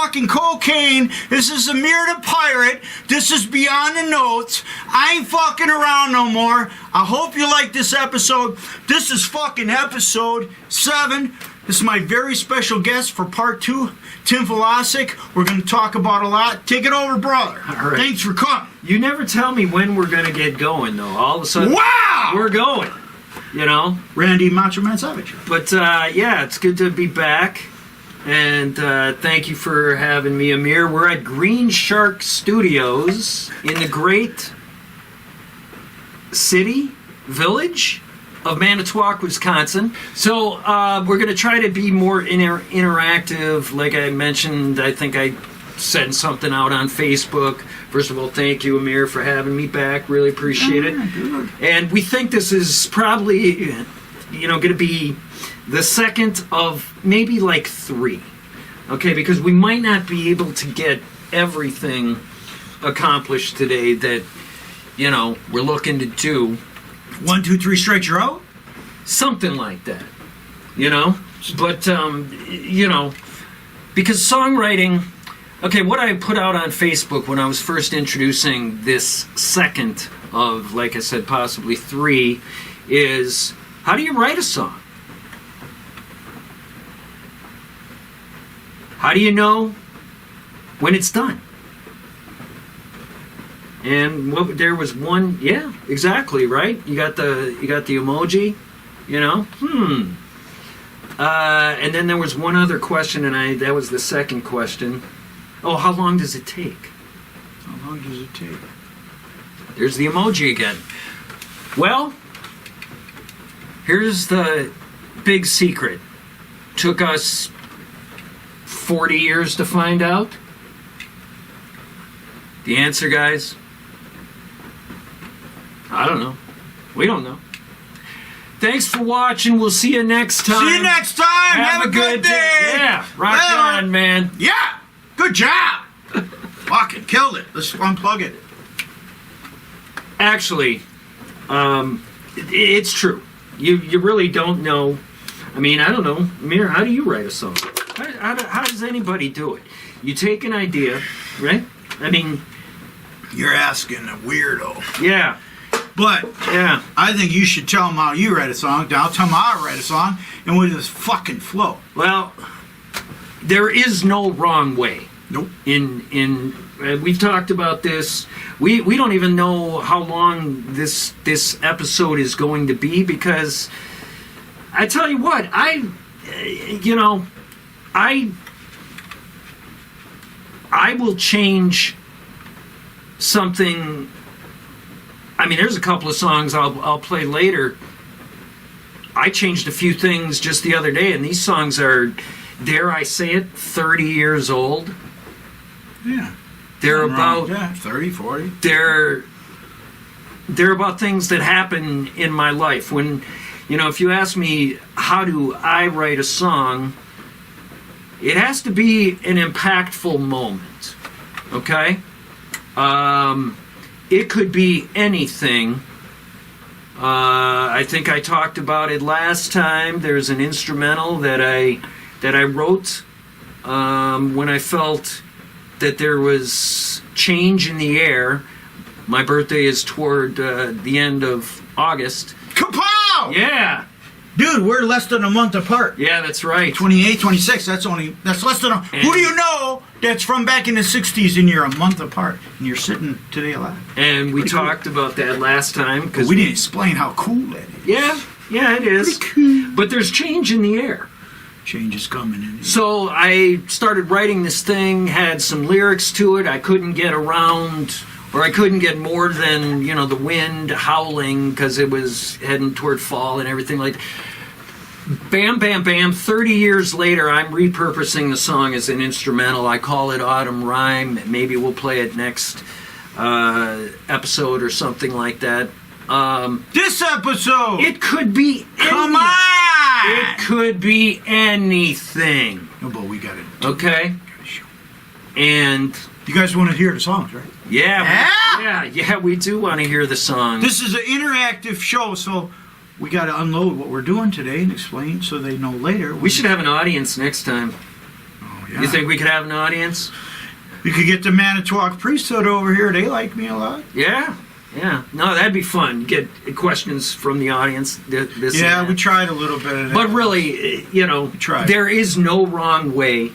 fucking cocaine. This is Amir the Pirate. This is Beyond the Notes. I ain't fucking around no more. I hope you like this episode. This is fucking episode 7. This is my very special guest for part 2, Tim Vlosich. We're going to talk about a lot. Take it over, brother. All right. Thanks for coming. You never tell me when we're going to get going, though. All of a sudden, wow! We're going, you know? Randy Macho Man Savage. But, yeah, it's good to be back. And thank you for having me, Amir. We're at Green Shark Studios in the great village of Manitowoc, Wisconsin. So we're going to try to be more interactive. Like I mentioned, I think I sent something out on Facebook. First of all, thank you, Amir, for having me back. Really appreciate it. Good. And we think this is probably, going to be the second of maybe like 3. Okay, because we might not be able to get everything accomplished today that, we're looking to do. 1, 2, 3 straight, you're out? Something like that, But, because songwriting, okay, what I put out on Facebook when I was first introducing this second of, like I said, possibly 3, is how do you write a song? How do you know when it's done? And there was one, yeah, exactly, right? You got the emoji, and then there was one other question, and that was the second question. Oh, how long does it take? How long does it take? There's the emoji again. Well, here's the big secret. Took us 40 years to find out. The answer, guys, I don't know. We don't know. Thanks for watching. We'll see you next time. See you next time. Have a good day. Yeah, rock on, man. Yeah, good job. Fucking killed it. Let's unplug it. Actually, it's true. You really don't know. I mean, I don't know. Amir, how do you write a song? How does anybody do it? You take an idea, right? I mean, you're asking a weirdo. Yeah. But yeah, I think you should tell them how you write a song. I'll tell them how I write a song, and we'll just fucking flow. Well, there is no wrong way. Nope. We've talked about this. We don't even know how long this episode is going to be, because I tell you what, I will change something. I mean, there's a couple of songs I'll play later. I changed a few things just the other day, and these songs are, dare I say it, 30 years old. Yeah. They're about 30, 40. They're about things that happen in my life. When, if you ask me how do I write a song, it has to be an impactful moment. Okay? It could be anything. I think I talked about it last time. There's an instrumental that I wrote when I felt that there was change in the air. My birthday is toward the end of August. Kapow! Yeah. Dude, we're less than a month apart. Yeah, that's right. 28, 26, that's less than a... Who do you know that's from back in the 60s and you're a month apart and you're sitting today alive? And we Pretty talked about that last time. Because we didn't explain how cool that is. Yeah, it is. Pretty cool. But there's change in the air. Change is coming in. So I started writing this thing, had some lyrics to it. I couldn't get around, or I couldn't get more than, the wind howling, because it was heading toward fall and everything like that. Bam, bam, bam. 30 years later, I'm repurposing the song as an instrumental. I call it Autumn Rhyme. Maybe we'll play it next episode or something like that. This episode! It could be Come on! It could be anything. No, but we got it. Okay? And... You guys want to hear the songs, right? Yeah, we do want to hear the songs. This is an interactive show, so we got to unload what we're doing today and explain so they know later. We should have an audience next time. Oh, yeah. You think we could have an audience? You could get the Manitowoc priesthood over here. They like me a lot. Yeah. Yeah. No, that'd be fun. Get questions from the audience. This Yeah, and we that. tried a little bit of that. But really, you know, tried. there is no wrong way.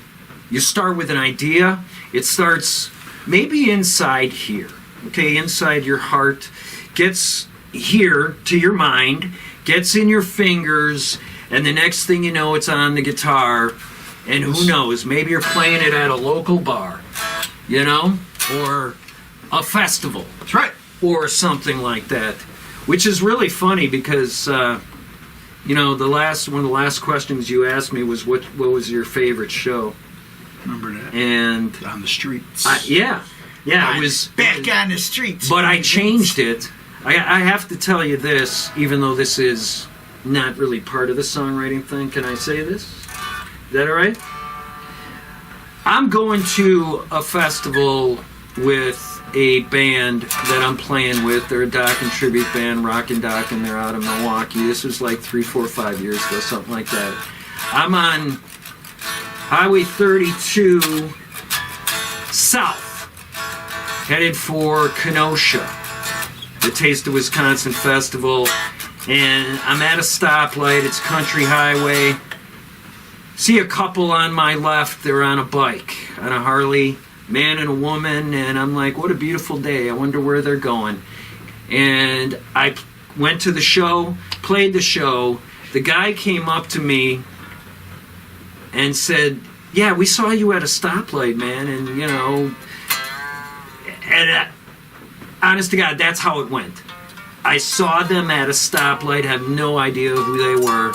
You start with an idea. It starts maybe inside here, okay, inside your heart, gets here to your mind, gets in your fingers, and the next thing you know, it's on the guitar, and who knows, maybe you're playing it at a local bar, you know, or a festival. That's right. Or something like that, which is really funny because, you know, one of the last questions you asked me was what was your favorite show? Remember that? And On the streets. yeah, it was back on the streets. But I changed it. I have to tell you this, even though this is not really part of the songwriting thing. Can I say this? Is that all right? I'm going to a festival with a band that I'm playing with. They're a Dockin' tribute band, Rockin' Dockin'. They're out of Milwaukee. This was like 3, 4, 5 years ago, something like that. I'm on Highway 32 south, headed for Kenosha, the Taste of Wisconsin Festival, and I'm at a stoplight. It's country highway. See a couple on my left. They're on a bike, on a Harley, man and a woman, and I'm like, what a beautiful day. I wonder where they're going. And I went to the show, played the show. The guy came up to me and said, yeah, we saw you at a stoplight, man, and, you know, and honest to God, that's how it went. I saw them at a stoplight, have no idea who they were.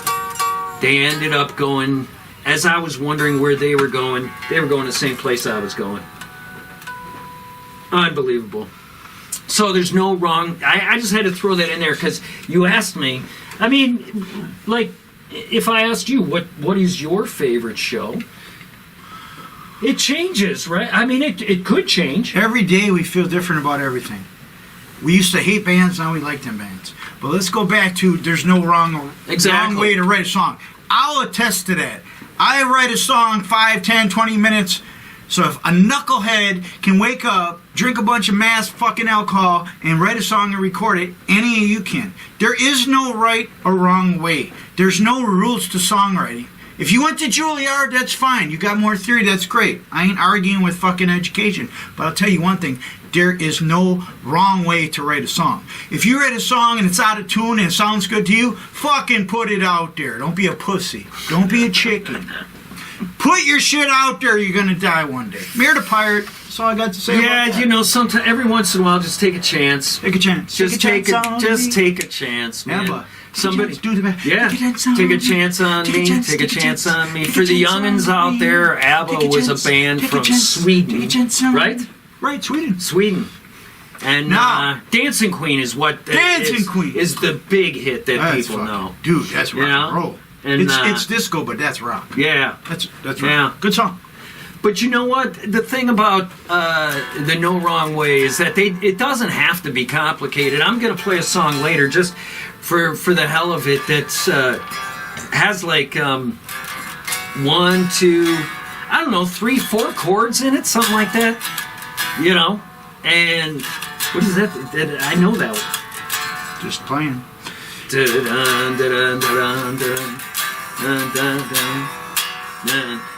They ended up going, as I was wondering where they were going the same place I was going. Unbelievable. So there's no wrong. I just had to throw that in there because you asked me. I mean, like, if I asked you what is your favorite show, it changes, right? I mean, it could change. Every day we feel different about everything. We used to hate bands, now we like them bands. But let's go back to there's no wrong way to write a song. I'll attest to that. I write a song 5, 10, 20 minutes. So if a knucklehead can wake up, drink a bunch of mass fucking alcohol, and write a song and record it, any of you can. There is no right or wrong way. There's no rules to songwriting. If you went to Juilliard, that's fine. You got more theory, that's great. I ain't arguing with fucking education. But I'll tell you one thing. There is no wrong way to write a song. If you write a song and it's out of tune and it sounds good to you, fucking put it out there. Don't be a pussy. Don't be a chicken. Put your shit out there, you're gonna die one day. Amir the Pirate, that's all I got to say about that. Yeah, you know, sometimes every once in a while, just take a chance. Take a chance. Just take a chance, man. Yeah, Somebody, do the best. yeah, take a chance on me. Take a chance on me. For the youngins out there, ABBA was a band from Sweden, right? Right, Sweden. Sweden. And Dancing Queen is what Queen is the big hit that people know. Dude, that's rock and roll. And, it's disco, but that's rock. Yeah. That's rock. Yeah. Good song. But you know what? The thing about the No Wrong Way is that it doesn't have to be complicated. I'm going to play a song later just for the hell of it that has like 1, 2, I don't know, 3, 4 chords in it, something like that. You know? And what is that? I know that one. Just playing.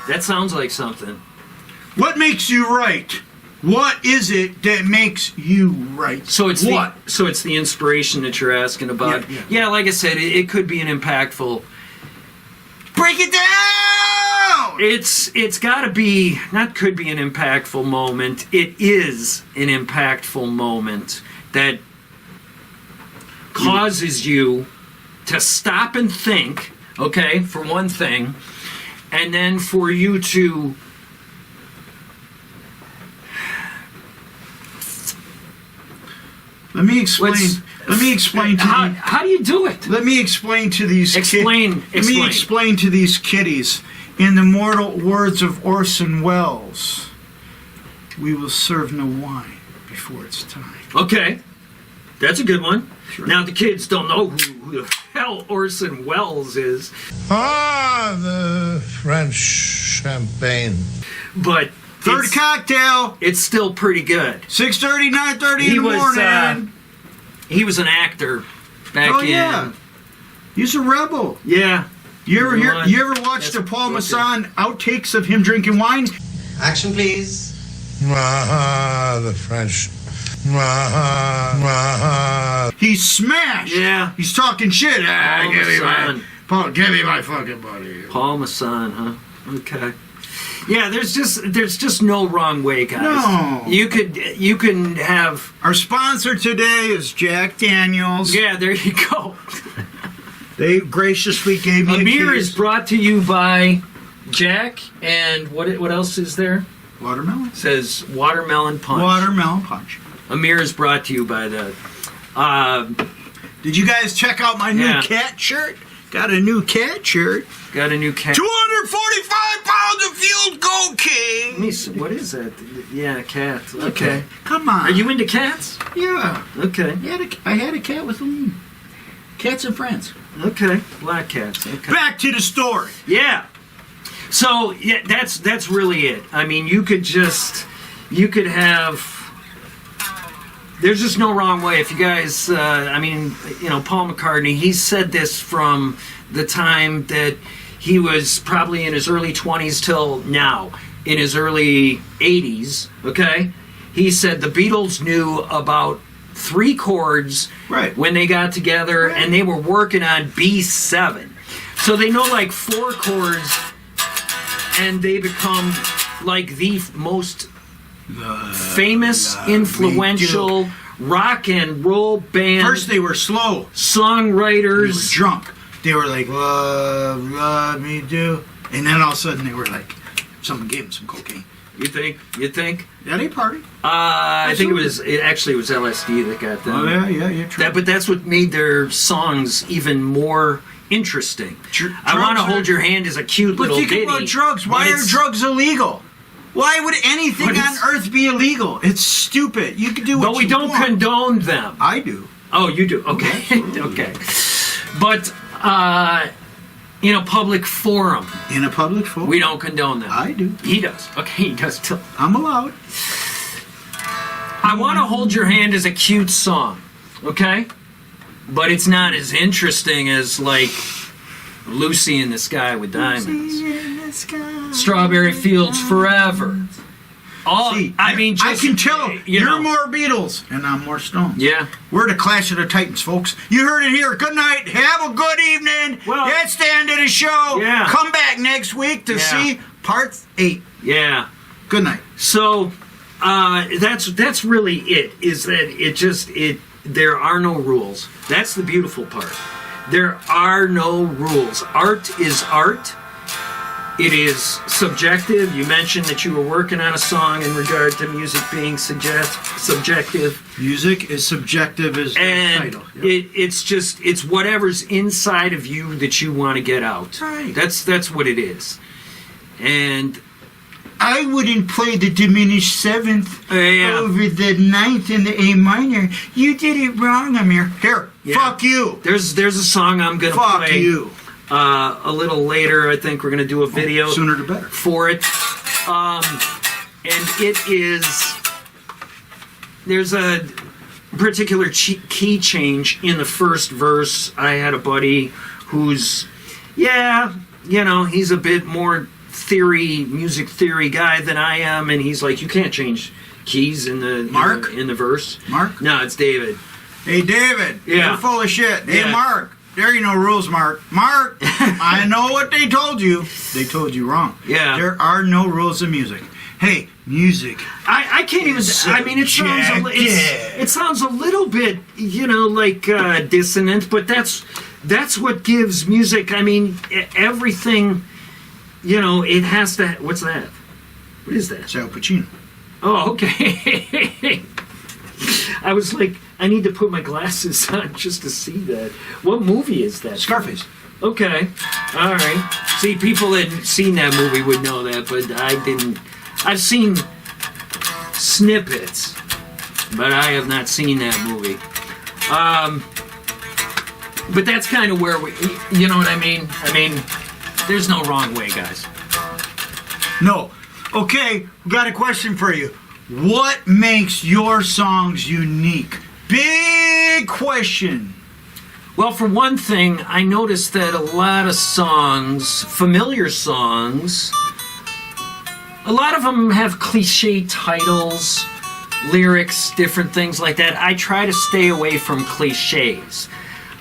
That sounds like something. What makes you right? What is it that makes you right? So it's what? It's the inspiration that you're asking about. Yeah, like I said, it could be an impactful. Break it down. It's got to be, not could be an impactful moment. It is an impactful moment that causes you to stop and think, okay, for one thing, and then for you to Let me explain to how do you do it? Let me explain to these Explain. Let me explain to these kiddies. In the mortal words of Orson Welles, we will serve no wine before it's time. Okay, that's a good one. Sure. Now the kids don't know who the hell Orson Welles is. Ah, the French champagne. but Third cocktail, it's still pretty good. 6:30, 9:30 in the morning. He was an actor back in. Yeah. He's a rebel. Yeah. You ever watched the Paul Masson outtakes of him drinking wine? Action, please. The French. He's smashed. Yeah. He's talking shit. Paul Masson. Give me my fucking buddy. Paul Masson, huh? Okay. Yeah, there's just no wrong way, guys. No. You can have. Our sponsor today is Jack Daniels. Yeah, there you go. They graciously gave me Amir a is case. brought to you by Jack, and what else is there? Watermelon. It says watermelon punch. Watermelon punch. Amir is brought to you by that. Did you guys check out my new Yeah. cat shirt? Got a new cat shirt. Got a new cat. 245 pounds of field goal king. Let me see, what is that? Yeah, cat. Okay. Come on. Are you into cats? Yeah. Okay. I had a cat with me. Cats and friends. Okay. Black cats. Okay. Back to the story. Yeah. So yeah, that's really it. I mean, you could have. There's just no wrong way. If you guys, Paul McCartney, he said this from the time that he was probably in his early 20s till now, in his early 80s. Okay, he said the Beatles knew about 3 chords Right. when they got together, and they were working on B7. So they know like 4 chords, and they become like the most famous, influential rock and roll band. First they were slow. They were songwriters. drunk. They were like, love me do. And then all of a sudden they were like, someone gave them some cocaine. You think? Yeah, they partied. I think it was LSD that got them. Oh, yeah, true. But that's what made their songs even more interesting. I Want to Hold Your Hand is a cute But little think ditty. about drugs. Why but are it's- drugs illegal? Why would anything But on it's- earth be illegal? It's stupid. You can do what But we you don't want. condone them. I do. Oh, you do? Okay. Okay. But, public forum, In a public forum. we don't condone them. I do. He does. Okay, he does too. I'm allowed. I Want to Hold Your Hand is a cute song, okay? But it's not as interesting as, like, Lucy in the Sky with Diamonds. Strawberry Fields Forever. All, See, I mean, I just, can tell you you're know. more Beatles and I'm more Stones. Yeah. We're the Clash of the Titans, folks. You heard it here. Good night. Have a good evening. Well- That's the end of the show. Yeah. Come back next week to Yeah. see part 8. Yeah. Good night. So that's really it. Is that there are no rules. That's the beautiful part. There are no rules. Art is art. It is subjective. You mentioned that you were working on a song in regard to music being subjective. Music is subjective as the And title. Yep. it's whatever's inside of you that you want to get out. Right. That's what it is. And I wouldn't play the diminished 7th Yeah. over the 9th and the A minor. You did it wrong, Amir. Here, Yeah. fuck you. there's a song I'm gonna Fuck play you. A little later. I think we're gonna do a video Sooner the better. for it. And it is, there's a particular key change in the first verse. I had a buddy who's, he's a bit more music theory guy than I am, and he's like, you can't change keys in the Mark? in the verse. Mark? No, it's David. Hey, David. Yeah. You're full of shit. Hey, Yeah. Mark. There ain't no rules, Mark. Mark, I know what they told you. They told you wrong. Yeah. There are no rules in music. Hey, music. I can't even. I mean, it sounds a little bit, like dissonant, but that's what gives music. I mean, everything. It has to. What's that? What is that? It's Al Pacino. Oh, okay. I was like, I need to put my glasses on just to see that. What movie is that? Scarface. Okay. All right. See, people that had seen that movie would know that, but I didn't. I've seen snippets, but I have not seen that movie. But that's kind of where you know what I mean? I mean, there's no wrong way, guys. No. Okay, we got a question for you. What makes your songs unique? Big question. Well, for one thing, I noticed that a lot of songs, familiar songs, a lot of them have cliche titles, lyrics, different things like that. I try to stay away from cliches.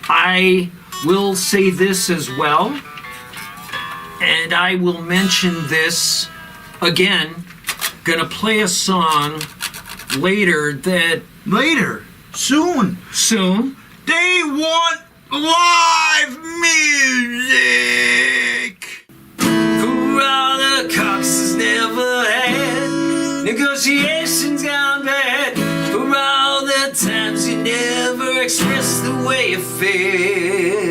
I will say this as well, and I will mention this again. Gonna play a song later that... Later. Soon. They want live music. For all the caucuses never had, negotiations gone bad. For all the times you never expressed the way you feel.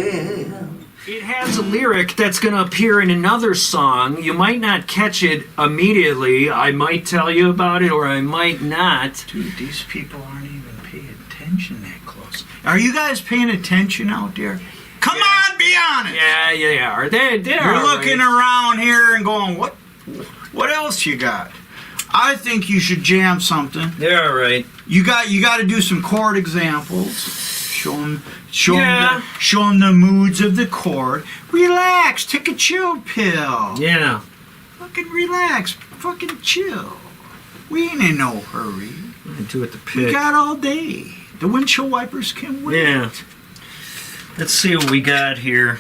It has a lyric that's going to appear in another song. You might not catch it immediately. I might tell you about it or I might not. Dude, these people aren't even paying attention that close. Are you guys paying attention out there? Come on, be honest. Yeah, they are. They're You're looking around here and going, what else you got? I think you should jam something. They're all right. You got to do some chord examples. Show them the moods of the chord. Relax, take a chill pill. Yeah. Fucking relax, fucking chill. We ain't in no hurry. Do it the We pick. got all day. The windshield wipers can wait. Yeah. Let's see what we got here.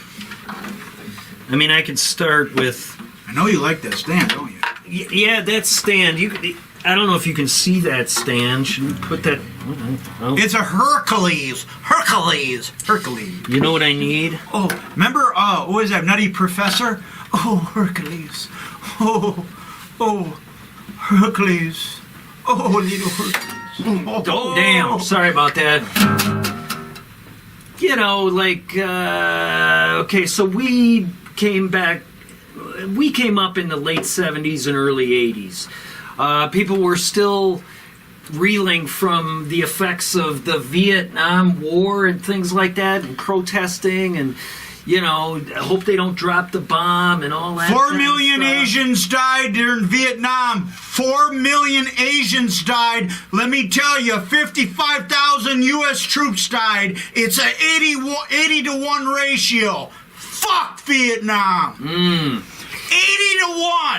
I mean, I could start with... I know you like that stand, don't you? Yeah, that stand. I don't know if you can see that stand. Should we put that... Oh. It's a Hercules. You know what I need? Oh, remember, what was that, Nutty Professor? Oh, Hercules. Oh, Hercules. Oh, little Hercules. Oh, damn. Sorry about that. You know, like, okay, so we came up in the late 70s and early 80s. People were still reeling from the effects of the Vietnam War and things like that, and protesting, and, you know, I hope they don't drop the bomb and all that. 4 million Asians died during Vietnam. 4 million Asians died. Let me tell you, 55,000 U.S. troops died. It's a 80 to 1 ratio. Fuck Vietnam. 80 to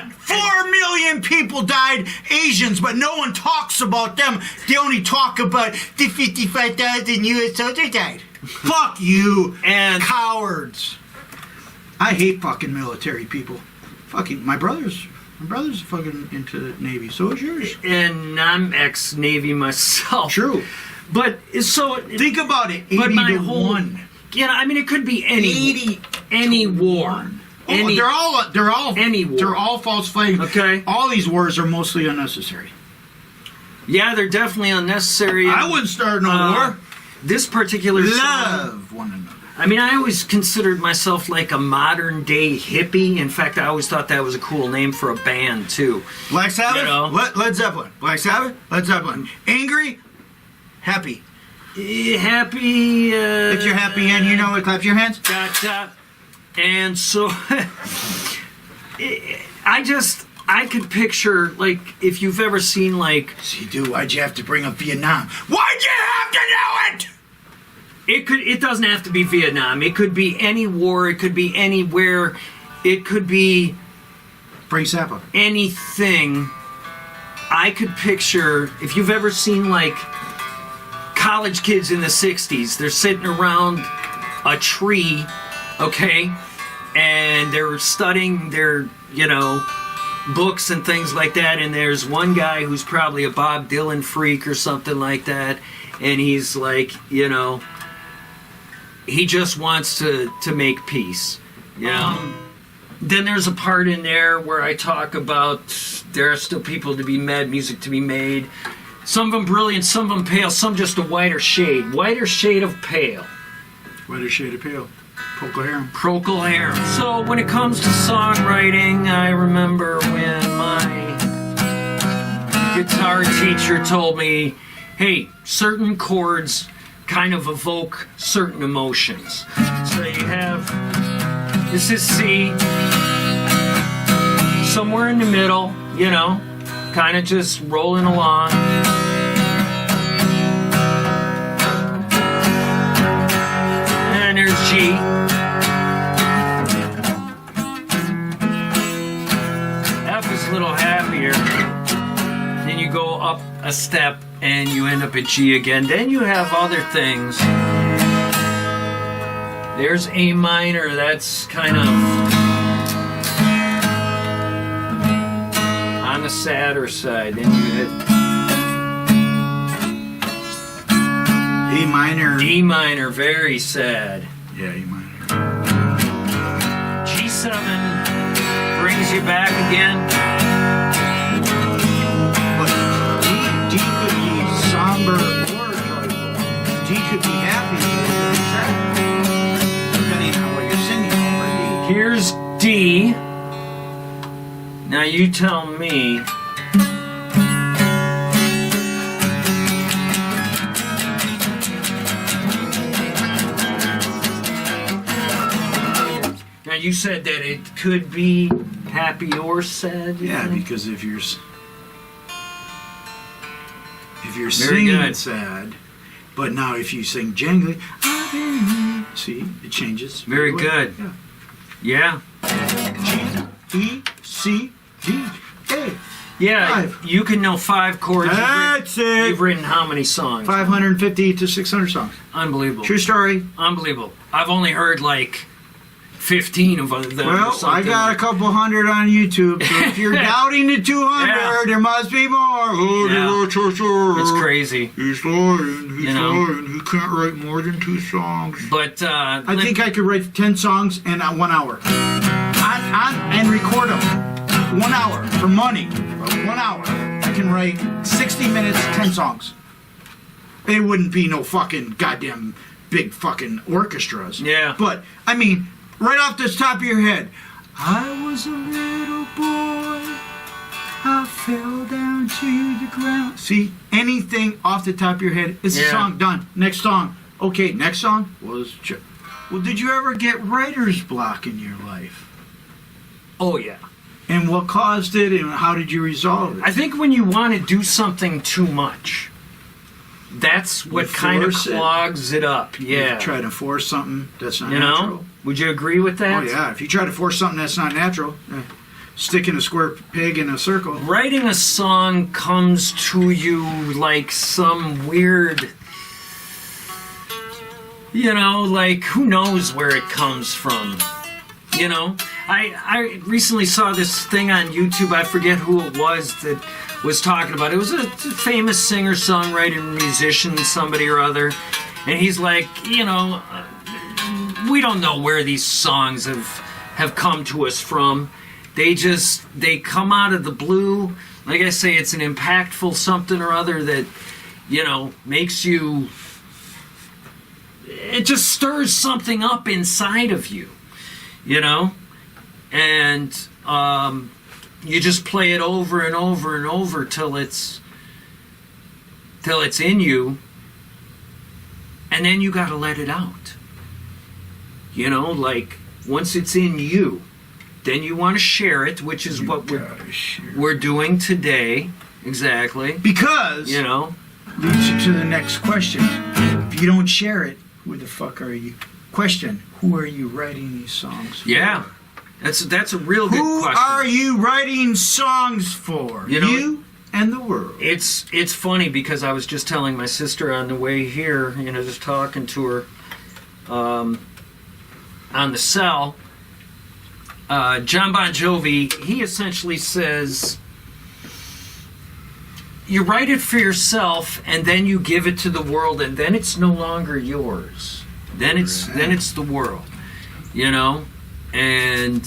1. 4 million people died, Asians, but no one talks about them. They only talk about the 55,000 U.S. soldiers died. Fuck you, And cowards. I hate fucking military people. Fucking my brother's fucking into the Navy. So is yours. And I'm ex-Navy myself. True. But so Think about it. 80 but my to whole 1. Yeah, I mean it could be any war. Oh, they're all any war. They're all false flags. Okay. All these wars are mostly unnecessary. Yeah, they're definitely unnecessary. I wouldn't start no war. This particular song, Love one another. I mean, I always considered myself like a modern day hippie. In fact, I always thought that was a cool name for a band too. Black Sabbath, You know. Led Zeppelin. Black Sabbath, Led Zeppelin. Angry, happy. Happy. If you're happy and you know it, clap your hands. Dot. And so, I could picture, like, if you've ever seen, like... See, dude, why'd you have to bring up Vietnam? Why'd you have to do it? It doesn't have to be Vietnam. It could be any war. It could be anywhere. It could be... Frank Zappa. Anything. I could picture, if you've ever seen, like, college kids in the 60s, they're sitting around a tree, okay, and they're studying their, you know, books and things like that, and there's one guy who's probably a Bob Dylan freak or something like that, and he's like, you know, he just wants to make peace, you know. Then there's a part in there where I talk about there are still people to be mad, music to be made. Some of them brilliant, some of them pale, some just a whiter shade of pale. Whiter shade of pale. Procol Harum. So when it comes to songwriting, I remember when my guitar teacher told me, hey, certain chords kind of evoke certain emotions. So you have, this is C. somewhere in the middle, you know, kind of just rolling along. And there's G. F is a little happier. Then you go up a step and you end up at G again. Then you have other things. There's A minor, that's kind of on the sadder side. Then you hit E minor. D minor, very sad. Yeah, E minor. G7 brings you back again. But D could be somber or joyful. D could be happy or sad. Depending on what you're singing over D. Here's D. Now you tell me. Now you said that it could be happy or sad. Yeah, think? because if you're Very singing good. sad, but now if you sing jangly, see, it changes. Very Well, good. Yeah. Yeah. G, E, C, D, A. Yeah, 5. you can know 5 chords. That's it. You've written how many songs? 550 to 600 songs. Unbelievable. True story. Unbelievable. I've only heard like 15 of them. or Well, I something got like- a couple hundred on YouTube, so if you're doubting the 200, Yeah. there must be more. Yeah. It's crazy. He's lying. He's You know. lying. He can't write more than 2 songs. But I think I could write 10 songs in 1 hour. And record them. 1 hour for money. 1 hour. I can write 60 minutes, 10 songs. It wouldn't be no fucking goddamn big fucking orchestras. Yeah. But, I mean, right off the top of your head, I was a little boy. I fell down to the ground. See, anything off the top of your head, it's a Yeah. song, done. Next song. Okay, next song was... Well, did you ever get writer's block in your life? oh yeah. And what caused it, and how did you resolve it? I think when you want to do something too much, that's what You kind of force it. clogs it up. Yeah. You try to force something that's not You natural. know? Would you agree with that? Oh, yeah. If you try to force something that's not natural, sticking a square peg in a circle. Writing a song comes to you like some weird, you know, like who knows where it comes from. You know, I recently saw this thing on YouTube. I forget who it was that was talking about it. It was a famous singer, songwriter, musician, somebody or other, and he's like, you know, we don't know where these songs have come to us from. They come out of the blue. Like I say, it's an impactful something or other that, you know, makes you. It just stirs something up inside of you. You know, and you just play it over and over and over till it's in you, and then you got to let it out. You know, like once it's in you, then you want to share it, which is what we're doing today. Exactly. Because, You know, leads you to the next question. If you don't share it, who the fuck are you? Question, who are you writing these songs for? yeah, that's a real good Who question. are you writing songs for? You know, you and the world. It's funny because I was just telling my sister on the way here, you know, just talking to her on the cell. John Bon Jovi, he essentially says, you write it for yourself and then you give it to the world and then it's no longer yours. Then it's the world, you know, and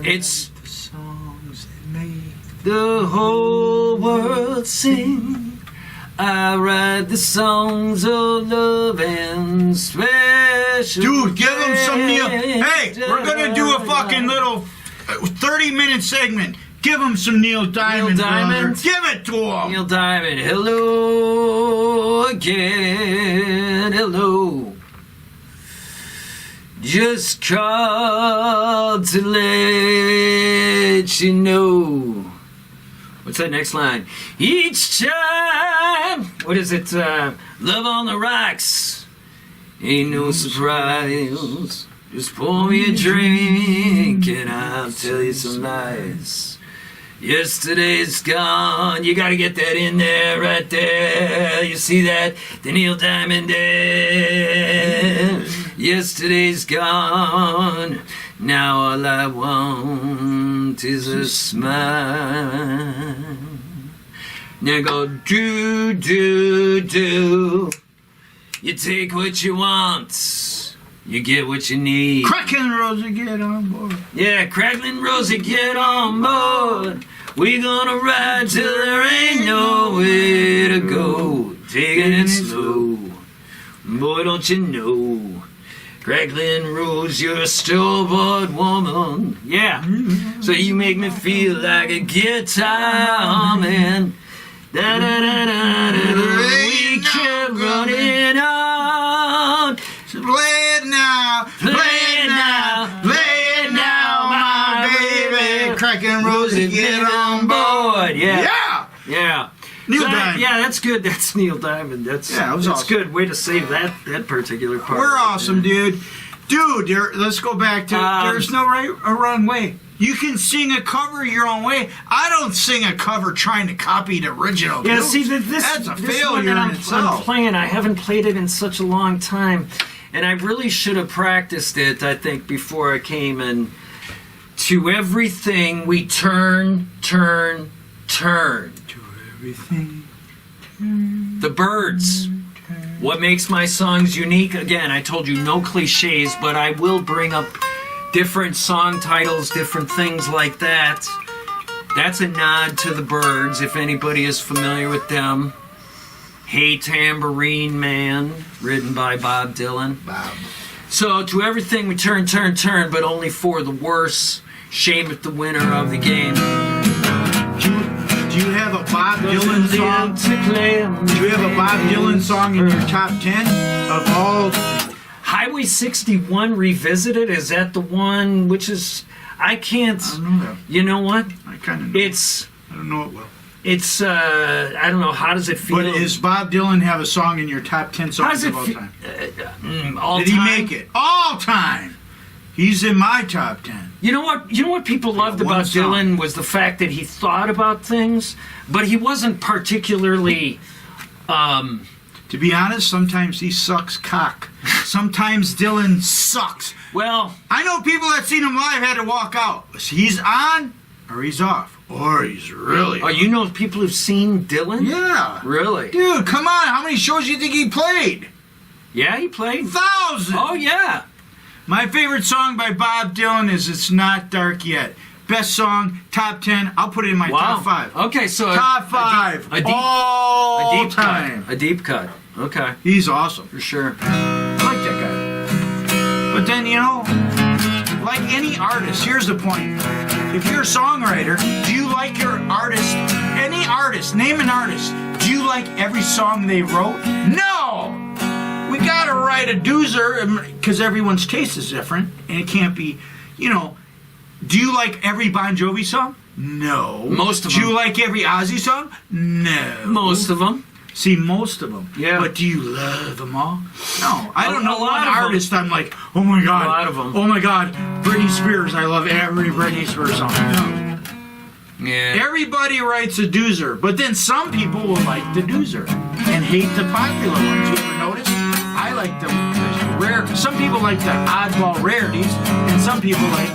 it's the songs that made the whole world sing. I write the songs of love and special. Dude, give them some Neil. Hey, we're gonna do a fucking little 30-minute segment. Give them some Neil Diamond, Diamond? brother. Give it to them. Neil Diamond, hello again, hello. Just called to let you know. What's that next line? Each time, what is it? Love on the rocks, ain't no surprise. Just pour me a drink and I'll tell you some lies. Yesterday's gone. You gotta get that in there, right there. You see that? The Neil Diamond there. Yesterday's gone. Now all I want is a smile. Now go do, do, do. You take what you want. You get what you need. Cracking Rosie, get on board. Yeah, Crackling Rosie, get on board. We gonna ride till there ain't nowhere to go. Taking it slow. Boy, don't you know. Crackling Rose, you're a store-bought woman. Yeah. So you make me feel like a guitar man. Da da da da da. We kept running on. Play it now, play it now, play it now, my baby. Cracking Rosie, get on board. Yeah. Yeah. Neil Diamond. Yeah, that's good. That's Neil Diamond. That's awesome. Good. Way to save that particular part. We're awesome, dude. Dude, let's go back to there's no right or wrong way. You can sing a cover your own way. I don't sing a cover trying to copy the original. Yeah, dude. see, That's a this failure one that in itself. I'm playing, I haven't played it in such a long time. And I really should have practiced it, I think, before I came. And to everything we turn, turn, turn. To everything. The Birds. What makes my songs unique? Again, I told you no cliches, but I will bring up different song titles, different things like that. That's a nod to the Birds, if anybody is familiar with them. Hey Tambourine Man, written by Bob Dylan. Bob. So, to everything we turn, turn, turn, but only for the worse. Shame at the winner of the game. Do you have a Bob Dylan song? Do you have a Bob Dylan song in your top 10 of all? Highway 61 Revisited, is that the one which is... I can't... I don't know that. You know what? I kind of know. I don't know it well. It's, I don't know, how does it feel? But does Bob Dylan have a song in your top 10 songs of all time? All Did time? he make it? All time! He's in my top 10. You know what people loved one about song. Dylan was the fact that he thought about things, but he wasn't particularly... To be honest, sometimes he sucks cock. Sometimes Dylan sucks. Well... I know people that seen him live had to walk out. He's on or he's off. Or he's really Oh, you know people who've seen Dylan? Yeah. Really? Dude, come on. How many shows do you think he played? Yeah, he played. Thousands. Oh, yeah. My favorite song by Bob Dylan is It's Not Dark Yet. Best song, top 10. I'll put it in my top 5. Okay, so... Top 5. All a deep time. cut. A deep cut. Okay. He's awesome. For sure. I like that guy. But then, you know, like any artist, here's the point. If you're a songwriter, do you like your artist, any artist, name an artist, do you like every song they wrote? No! We gotta write a doozer, because everyone's taste is different, and it can't be, you know, do you like every Bon Jovi song? No. Most of Do them. you like every Ozzy song? No. Most of them. See, most of them. Yeah. But do you love them all? No. I don't know a lot one of them. artist I'm like, oh my God. A lot of them. Oh my God. Britney Spears. I love every Britney Spears song. No. Yeah. Everybody writes a doozer. But then some people will like the doozer and hate the popular ones. You ever notice? I like the rare. Some people like the oddball rarities. And some people like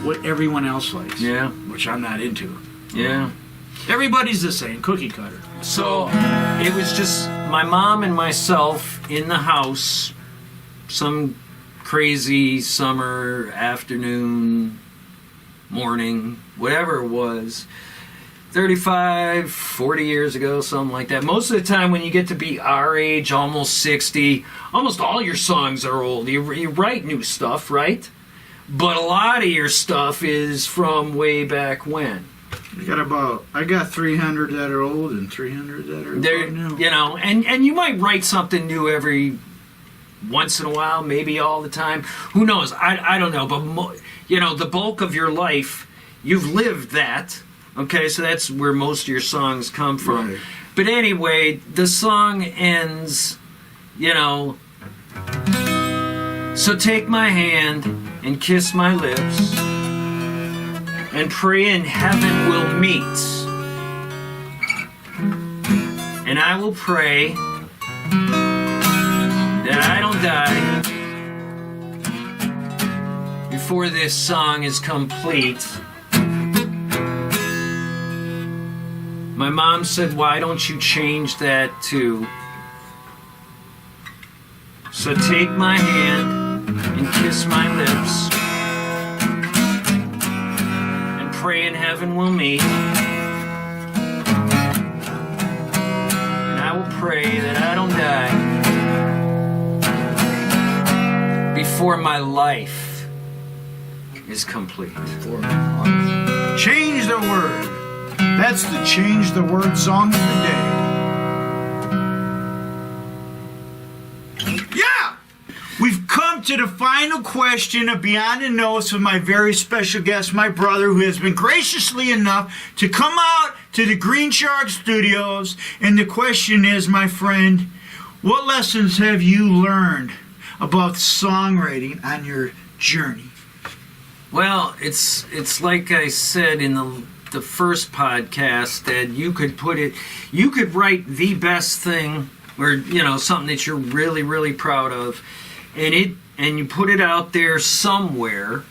what everyone else likes. Yeah. Which I'm not into. Yeah. Everybody's the same. Cookie cutter. So it was just my mom and myself in the house some crazy summer afternoon, morning, whatever it was, 35, 40 years ago, something like that. Most of the time when you get to be our age, almost 60, almost all your songs are old. You write new stuff, right? But a lot of your stuff is from way back when. I got 300 that are old and 300 that are There, new. you know, and you might write something new every once in a while, maybe all the time. Who knows? I don't know. But, the bulk of your life, you've lived that. Okay, so that's where most of your songs come from. Right. But anyway, the song ends, so take my hand and kiss my lips, and pray in heaven we'll meet. And I will pray that I don't die before this song is complete. My mom said, why don't you change that to, so take my hand and kiss my lips, and pray in heaven we'll meet. And I will pray that I don't die before my life is complete. Change the word. That's the Change the Word song of the day. Yeah! We've come to the final question of Beyond the Notes with my very special guest, my brother, who has been graciously enough to come out to the Green Shark Studios. And the question is, my friend, what lessons have you learned about songwriting on your journey? Well, it's like I said in the first podcast, that you could write the best thing, or something that you're really, really proud of, and you put it out there somewhere,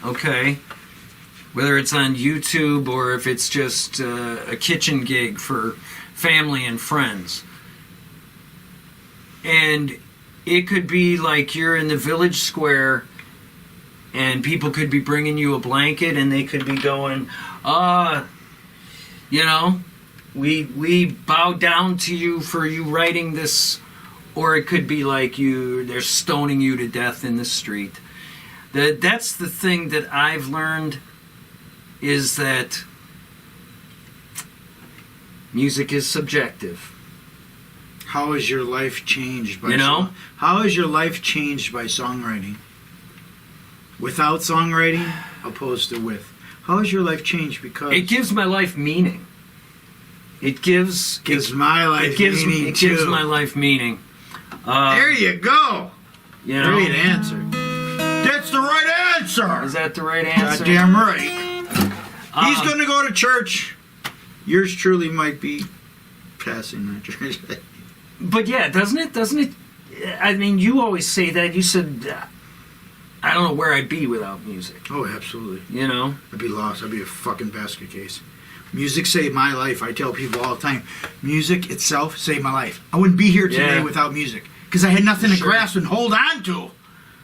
okay, whether it's on YouTube or if it's just a kitchen gig for family and friends, and it could be like you're in the village square and people could be bringing you a blanket and they could be going, we bow down to you for you writing this. Or it could be like they're stoning you to death in the street. That's the thing that I've learned, is that music is subjective. How has your life changed by How has your life changed by songwriting? Without songwriting, opposed to with. How has your life changed? Because it gives my life meaning. It gives my life meaning. It gives my life meaning. There you go. Great answer. That's the right answer. Is that the right answer? Goddamn right. He's going to go to church. Yours truly might be passing that church. But yeah, doesn't it? I mean, you always say that. You said, I don't know where I'd be without music. Oh, absolutely. I'd be lost. I'd be a fucking basket case. Music saved my life. I tell people all the time, music itself saved my life. I wouldn't be here today without music, because I had nothing to grasp and hold on to.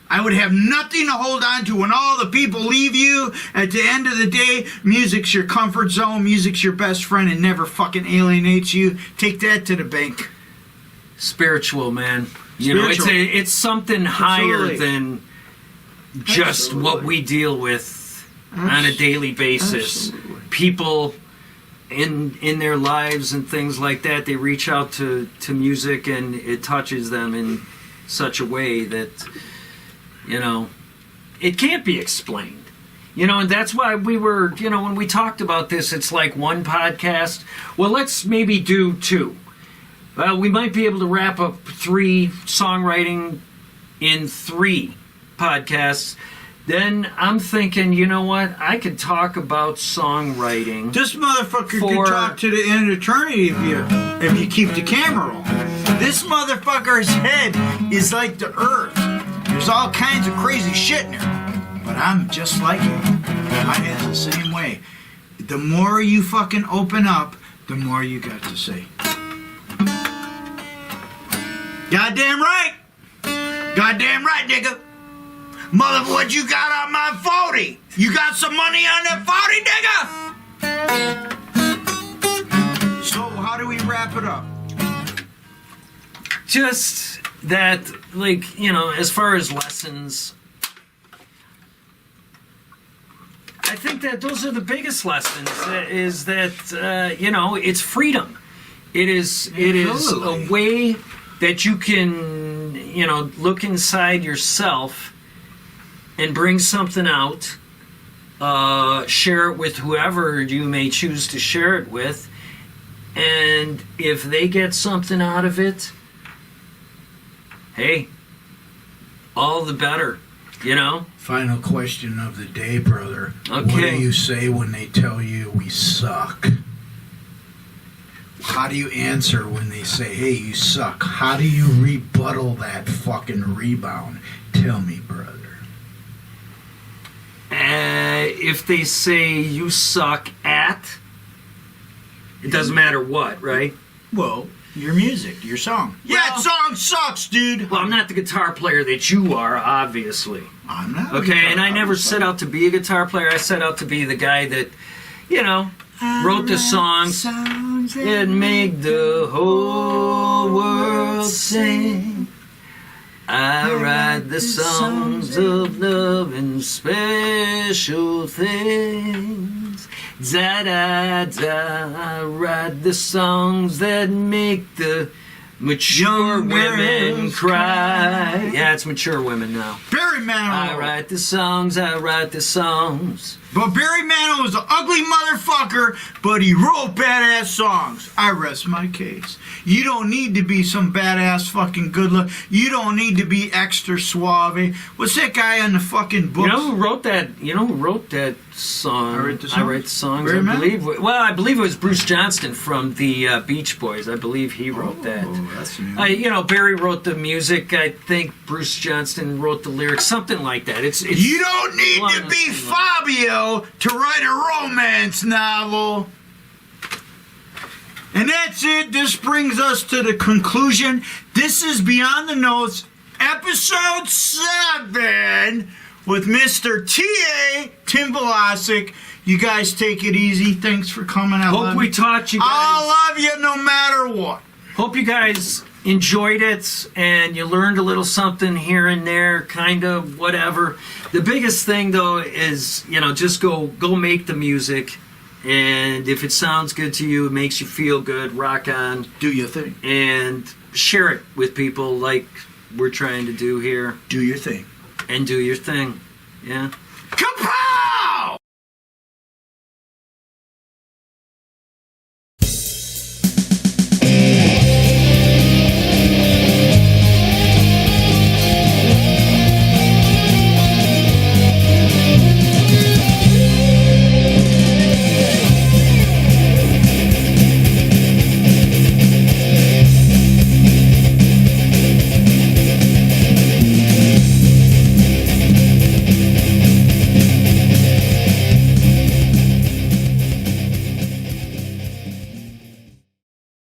I would have nothing to hold on to when all the people leave you. At the end of the day, music's your comfort zone. Music's your best friend and never fucking alienates you. Take that to the bank. Spiritual, man. Spiritual. It's something higher Absolutely. than just what we deal with on a daily basis. Absolutely. People in their lives and things like that, they reach out to music and it touches them in such a way that, it can't be explained. And that's why we were, when we talked about this, it's like one podcast. Well, let's maybe do two. Well, we might be able to wrap up 3 songwriting in 3 podcasts. Then I'm thinking, you know what? I could talk about songwriting. This motherfucker could talk to the end of eternity if you keep the camera on. This motherfucker's head is like the earth. There's all kinds of crazy shit in there. But I'm just like him. My head's the same way. The more you fucking open up, the more you got to say. Goddamn right. Goddamn right, nigga. Mother, what you got on my 40? You got some money on that 40, nigga? So, how do we wrap it up? Just that, as far as lessons, I think that those are the biggest lessons, is that, it's freedom. It is a way that you can, look inside yourself and bring something out. Share it with whoever you may choose to share it with. And if they get something out of it, hey, all the better, Final question of the day, brother. Okay. What do you say when they tell you we suck? How do you answer when they say, hey, you suck? How do you rebuttal that fucking rebound? Tell me, brother. If they say you suck at, it doesn't matter what, right? Well, your music, your song. Yeah, song sucks, dude. Well, I'm not the guitar player that you are, obviously. I'm not. Okay, and I never set out to be a guitar player. I set out to be the guy that, wrote the songs that make the whole world sing. I write the songs of love and special things. Da da da. I write the songs that make the mature Young women girls cry. Yeah, it's mature women now. Barry Manilow. I write the songs. But Barry Manilow was an ugly motherfucker, but he wrote badass songs. I rest my case. You don't need to be some badass fucking good look. You don't need to be extra suave. What's that guy on the fucking books? You know who wrote that song? I Write the Songs? I Write the Songs. Barry I Manilow? believe it was Bruce Johnston from the Beach Boys. I believe he wrote that. Oh, that's new. Barry wrote the music. I think Bruce Johnston wrote the lyrics. Something like that. It's You don't need Long to be as- Fabio to write a romance novel. And that's it. This brings us to the conclusion. This is Beyond the Notes, episode 7, with Mr. T.A. Tim Vlosich. You guys take it easy. Thanks for coming out. Hope we taught you guys. I love you no matter what. Hope you guys enjoyed it and you learned a little something here and there, kind of whatever. The biggest thing though is, just go make the music, and if it sounds good to you, it makes you feel good, rock on. Do your thing. And share it with people like we're trying to do here. Do your thing. And do your thing. Yeah. Kapow!